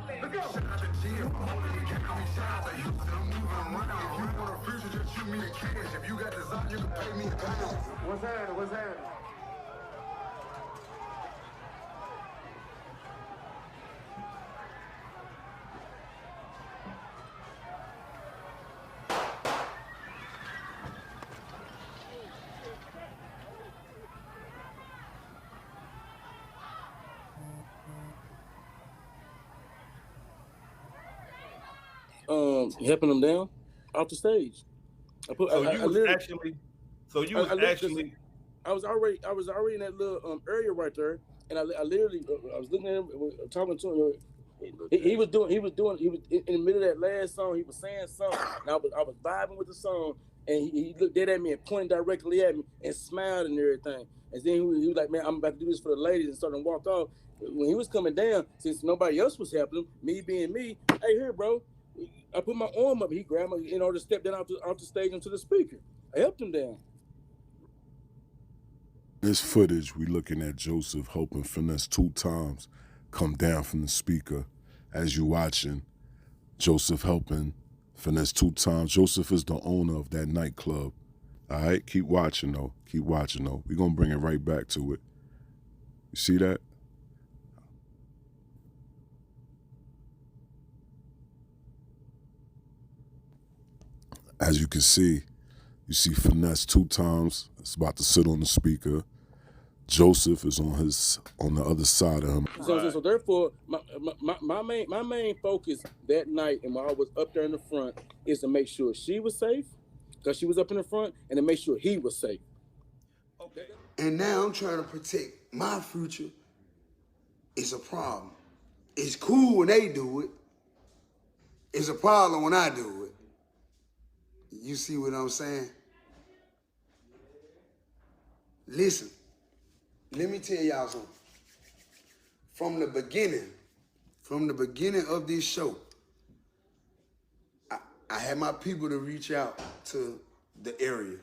Let's go. Shout out to Jim, holding me down, me shout out to Houston, I'm moving around. If you want a future, just shoot me the cash. If you got design, you can pay me a pound. What's happening? What's happening? Helping them down off the stage. So you I was literally, actually, so you was I literally just, actually. I was already in that little area right there, and I literally, I was looking at him, talking to him. He was doing, he was in the middle of that last song. He was saying something, and I was vibing with the song, and he looked dead at me and pointed directly at me and smiled and everything. And then he was like, "Man, I'm about to do this for the ladies," and started to walk off. When he was coming down, since nobody else was helping him, me being me, hey, here, bro. I put my arm up. He grabbed me in order to step down off the stage onto the speaker. I helped him down. This footage, we looking at Joseph helping Finesse2tymes come down from the speaker. As you watching, Joseph helping Finesse2tymes. Joseph is the owner of that nightclub. All right, keep watching though. Keep watching though. We're gonna bring it right back to it. You see that? As you can see, you see Finesse2tymes. It's about to sit on the speaker. Joseph is on the other side of him. So therefore, my main focus that night, and while I was up there in the front, is to make sure she was safe, because she was up in the front, and to make sure he was safe. Okay. And now I'm trying to protect my future. It's a problem. It's cool when they do it. It's a problem when I do it. You see what I'm saying? Listen, let me tell y'all something. From the beginning of this show, I had my people to reach out to the area.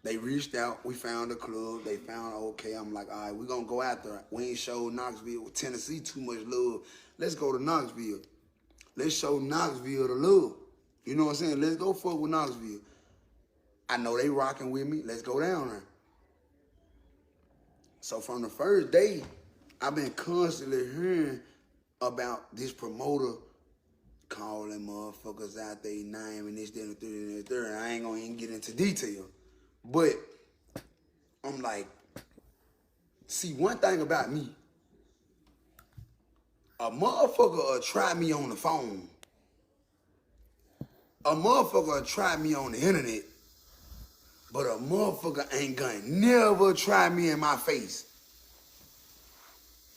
They reached out, we found a club, they found, okay, I'm like, all right, we're gonna go after it. We ain't showed Knoxville, Tennessee too much love. Let's go to Knoxville. Let's show Knoxville the love. You know what I'm saying? Let's go fuck with Knoxville. I know they rocking with me, let's go down there. So from the first day, I've been constantly hearing about this promoter calling motherfuckers out their name and this, that, and the third. I ain't gonna even get into detail. But I'm like, see, one thing about me, a motherfucker will try me on the phone. A motherfucker will try me on the internet. But a motherfucker ain't gonna never try me in my face.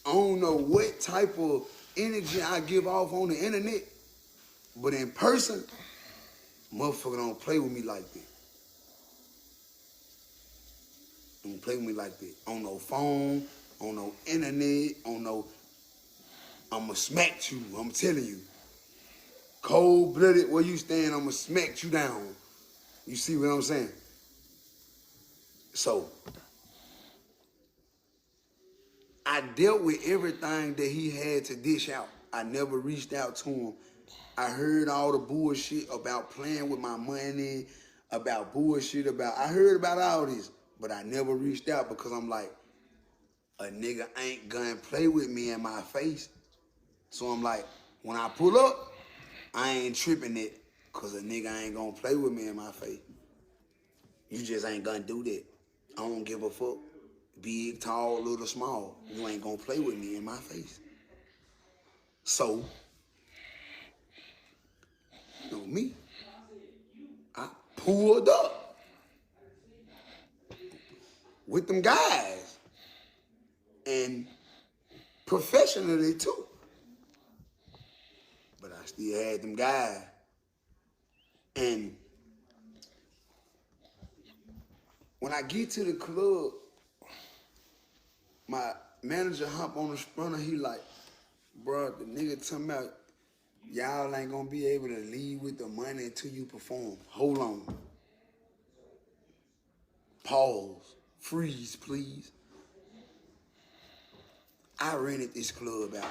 I don't know what type of energy I give off on the internet, but in person, motherfucker don't play with me like that. Don't play with me like that. On no phone, on no internet, on no, I'ma smack you, I'm telling you. Cold-blooded, where you stand, I'ma smack you down. You see what I'm saying? So, I dealt with everything that he had to dish out. I never reached out to him. I heard all the bullshit about playing with my money, about bullshit, I heard about all this, but I never reached out because I'm like, a nigga ain't gonna play with me in my face. So I'm like, when I pull up, I ain't tripping it because a nigga ain't gonna play with me in my face. You just ain't gonna do that. I don't give a fuck. Big, tall, little, small. You ain't gonna play with me in my face. So, you know me, I pulled up with them guys. And professionally too. But I still had them guys. And when I get to the club, my manager hop on the sprunter, he like, bro, the nigga talking about y'all ain't gonna be able to leave with the money until you perform. Hold on. Pause. Freeze, please. I rented this club out.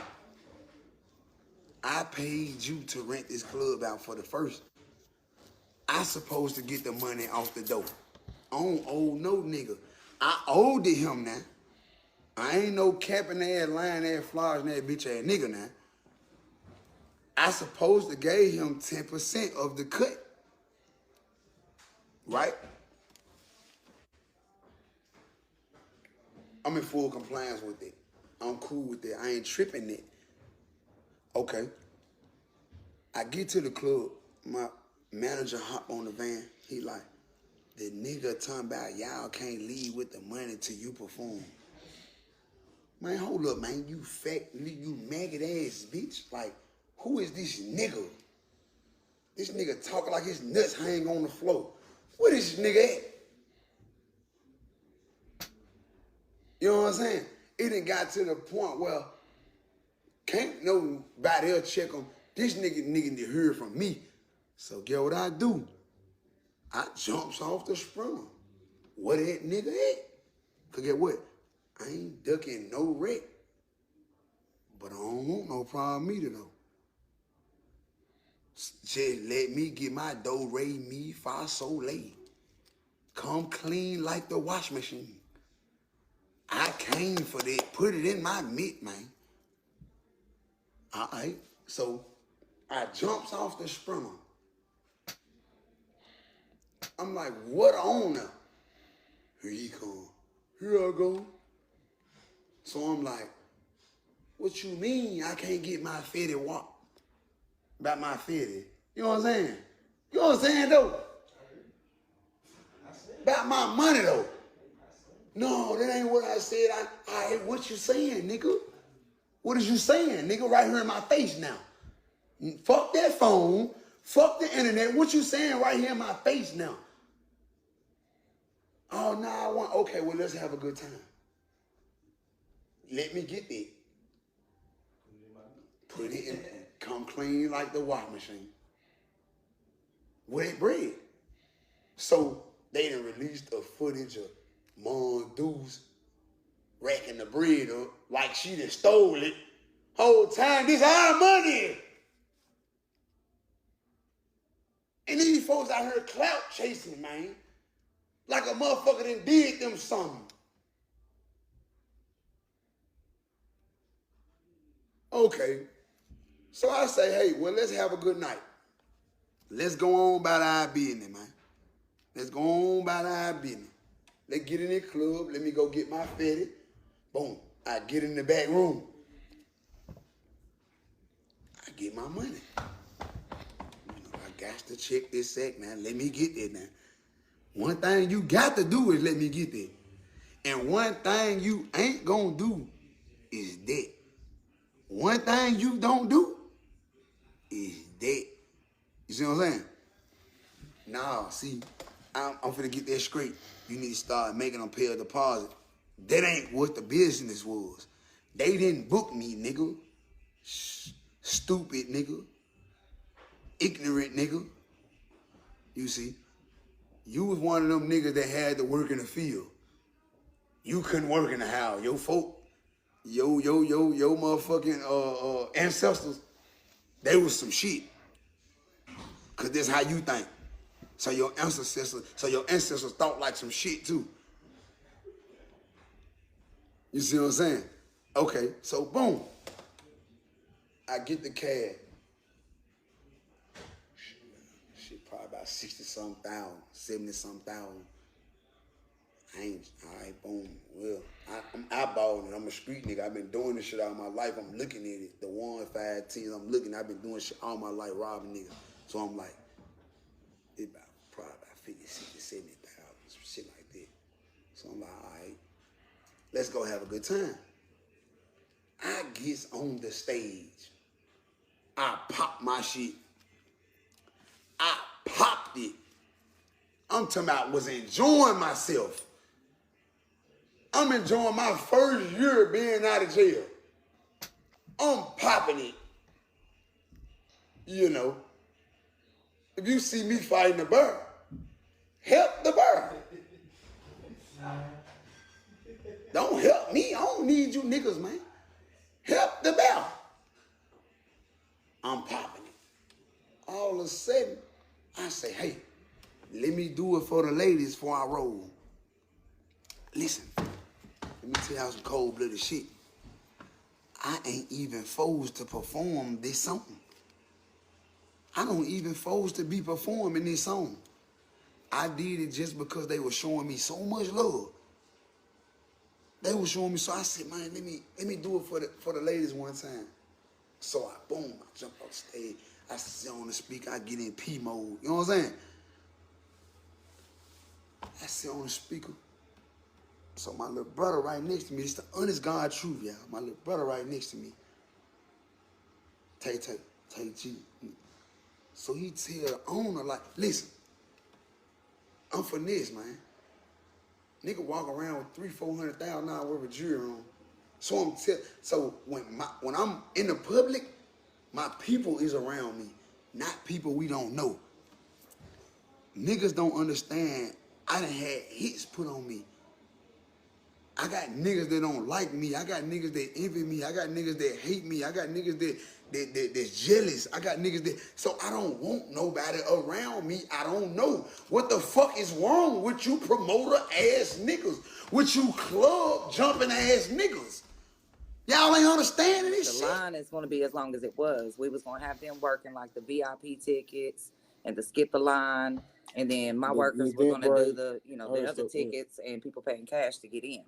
I paid you to rent this club out for the first. I supposed to get the money off the door. I don't owe no nigga. I owed it him now. I ain't no capping ass, lying ass, flogging ass, bitch ass nigga now. I supposed to gave him 10% of the cut. Right? I'm in full compliance with it. I'm cool with it. I ain't tripping it. Okay. I get to the club. My manager hop on the van. He like, the nigga talking about y'all can't leave with the money till you perform. Man, hold up, man. You fat, you maggot ass bitch. Like, who is this nigga? This nigga talking like his nuts hang on the floor. Where this nigga at? You know what I'm saying? It done got to the point where can't nobody else check him. This nigga need to hear from me. So get what I do? I jumps off the sprinter. Where that nigga at? Cause get what? I ain't ducking no wreck. But I don't want no problem either though. Just let me get my do, re, mi, fa, sol, lay. Come clean like the wash machine. I came for that. Put it in my mitt, man. All right. So I jumps off the sprinter. I'm like, what on now? Here he come. Here I go. So I'm like, what you mean I can't get my fitted walk? About my fitted. You know what I'm saying? You know what I'm saying though? About my money though. No, that ain't what I said. What you saying, nigga? What is you saying, nigga? Right here in my face now. Fuck that phone. Fuck the internet. What you saying right here in my face now? Oh, no, I want, okay, well, let's have a good time. Let me get that. Put it in, come clean like the wash machine. With bread. So they done released a footage of Mom Deuce racking the bread up like she done stole it. Whole time, this our money. And these folks out here clout chasing, man. Like a motherfucker done did them something. Okay. So I say, hey, well, let's have a good night. Let's go on about our business, man. Let's go on about our business. Let's get in the club. Let me go get my fetty. Boom. I get in the back room. I get my money. I got to check this sack, man. Let me get that now. One thing you got to do is let me get that. And one thing you ain't gonna do is that. One thing you don't do is that. You see what I'm saying? Nah, see, I'm finna get that straight. You need to start making them pay a deposit. That ain't what the business was. They didn't book me, nigga. Stupid nigga. Ignorant nigga. You see? You was one of them niggas that had to work in the field. You couldn't work in the house. Your folk, your motherfucking ancestors, they was some shit. Cause that's how you think. So your ancestors thought like some shit too. You see what I'm saying? Okay, so boom. I get the cab. Shit, probably about 60-something thousand, 70-something thousand. I ain't, all right, boom. Well, I'm eyeballing it. I'm a street nigga. I've been doing this shit all my life. I'm looking at it. The 1, 5, 10s, I'm looking. I've been doing shit all my life, robbing niggas. So I'm like, it probably about 50, 60, 70,000, shit like that. So I'm like, all right, let's go have a good time. I gets on the stage. I pop my shit. I popped it. I'm talking about was enjoying myself. I'm enjoying my first year being out of jail. I'm popping it. You know, if you see me fighting the bird, help the bird. Don't help me. I don't need you niggas, man. Help the bear. a sudden, I say, hey, let me do it for the ladies before I roll. Listen, let me tell y'all some cold-blooded shit. I ain't even forced to perform this song. I don't even forced to be performing this song. I did it just because they were showing me so much love. They were showing me, so I said, man, let me do it for the ladies one time. So I jump off the stage. I sit on the speaker, I get in P mode. You know what I'm saying? I sit on the speaker. So my little brother right next to me, it's the honest God truth, y'all. My little brother right next to me. Tay G. So he tell the owner, like, listen, I'm Finesse, man. Nigga walk around with $300,000-$400,000 worth of jewelry on. So when I'm in the public, my people is around me, not people we don't know. Niggas don't understand. I done had hits put on me. I got niggas that don't like me. I got niggas that envy me. I got niggas that hate me. I got niggas that's jealous. I got niggas that, so I don't want nobody around me. I don't know. What the fuck is wrong with you promoter ass niggas? With you club jumping ass niggas? Y'all ain't understanding this shit. The line is going to be as long as it was. We was going to have them working like the VIP tickets and to skip the line. And then my workers were going to do the, the other tickets and people paying cash to get in.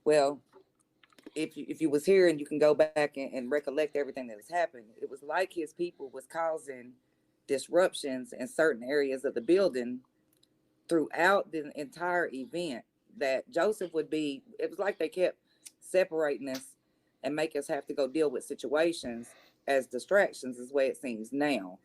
Well, if you was here and you can go back and recollect everything that has happened, it was like his people was causing disruptions in certain areas of the building throughout the entire event that Joseph it was like they kept separating us and make us have to go deal with situations as distractions is the way it seems now.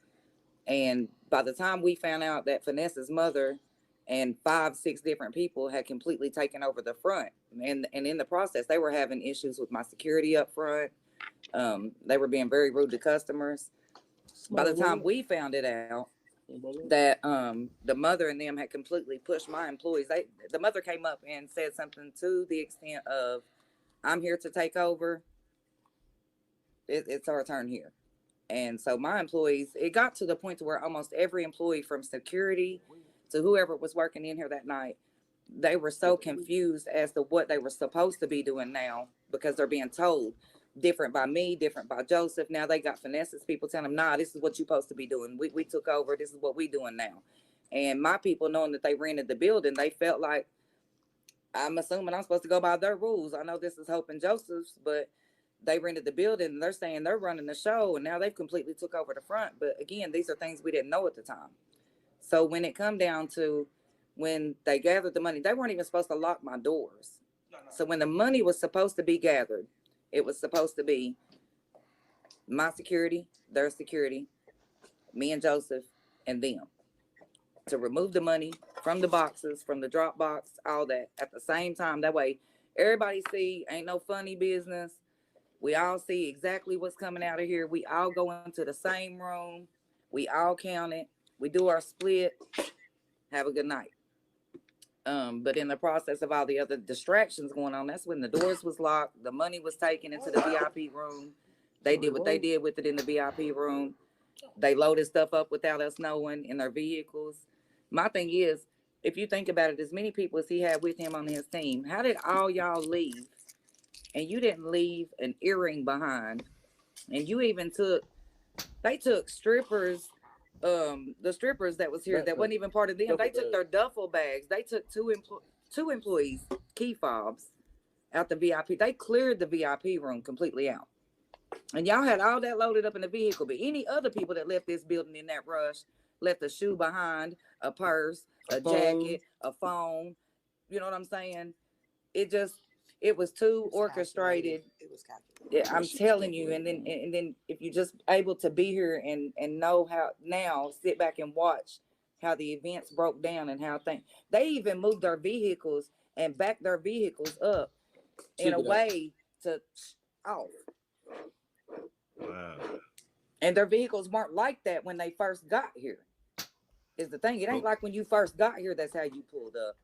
And by the time we found out that Finesse's mother and 5-6 different people had completely taken over the front, and in the process, they were having issues with my security up front. They were being very rude to customers. By the time we found it out that the mother and them had completely pushed my employees, the mother came up and said something to the extent of, I'm here to take over. It's our turn here. And so my employees, it got to the point to where almost every employee from security to whoever was working in here that night, they were so confused as to what they were supposed to be doing now because they're being told different by me, different by Joseph. Now they got Finesse's people telling them, nah, this is what you're supposed to be doing. We took over. This is what we doing now. And my people, knowing that they rented the building, they felt like, I'm assuming I'm supposed to go by their rules. I know this is Hope and Joseph's, but they rented the building and they're saying they're running the show and now they've completely took over the front. But again, these are things we didn't know at the time. So when it come down to when they gathered the money, they weren't even supposed to lock my doors. So when the money was supposed to be gathered, it was supposed to be my security, their security, me and Joseph, and them to remove the money from the boxes, from the drop box, all that at the same time. That way everybody see, ain't no funny business. We all see exactly what's coming out of here. We all go into the same room. We all count it. We do our split. Have a good night. But in the process of all the other distractions going on, that's when the doors was locked. The money was taken into the VIP room. They did what they did with it in the VIP room. They loaded stuff up without us knowing in their vehicles. My thing is, if you think about it, as many people as he had with him on his team, how did all y'all leave? And you didn't leave an earring behind. And you even they took strippers, the strippers that was here that wasn't even part of them. They took their duffel bags. They took two employees' key fobs out the VIP. They cleared the VIP room completely out. And y'all had all that loaded up in the vehicle. But any other people that left this building in that rush left a shoe behind, a purse, a jacket, a phone. You know what I'm saying? It was too orchestrated. It was calculated. Yeah, I'm telling you. And then if you just able to be here and know how now, sit back and watch how the events broke down and how they even moved their vehicles and backed their vehicles up in a way to off. Wow. And their vehicles weren't like that when they first got here. Is the thing. It ain't like when you first got here, that's how you pulled up.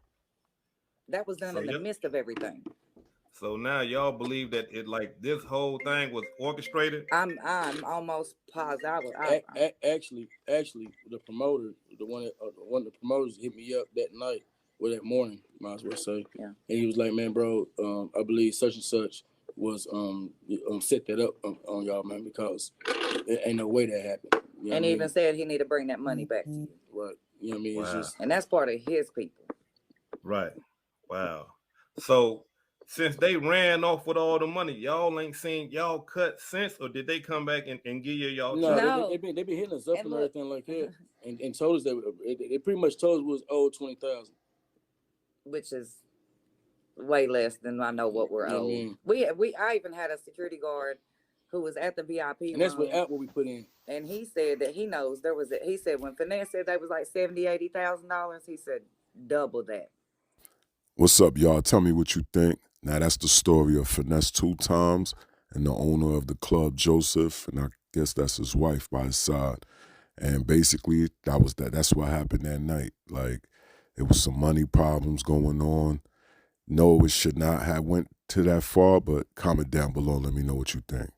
That was done in the midst of everything. So now y'all believe that it like this whole thing was orchestrated? I'm almost positive. Actually, the promoter, one of the promoters hit me up that night or that morning, might as well say. Yeah. And he was like, "Man, bro, I believe such and such was set that up on y'all, man, because there ain't no way that happened." You know And what I even mean? said he need to bring that money back to you. Right. You know what I mean? It's Wow. just And that's part of his people. Right. Wow. So since they ran off with all the money, y'all ain't seen y'all cut since, or did they come back and give y'all no, check? No. they been hitting us up And and look- everything like that, and told us that they pretty much told us we was owed 20,000. Which is way less than I know what we're You know owed. what I mean? I even had a security guard who was at the VIP And that's room, without what we put in. and he said that he knows he said when Finesse said they was like $70,000-$80,000, he said double that. What's up, y'all? Tell me what you think. Now, that's the story of Finesse2tymes and the owner of the club, Joseph, and I guess that's his wife by his side. And basically, that's what happened that night. Like, it was some money problems going on. No, it should not have went to that far, but comment down below. Let me know what you think.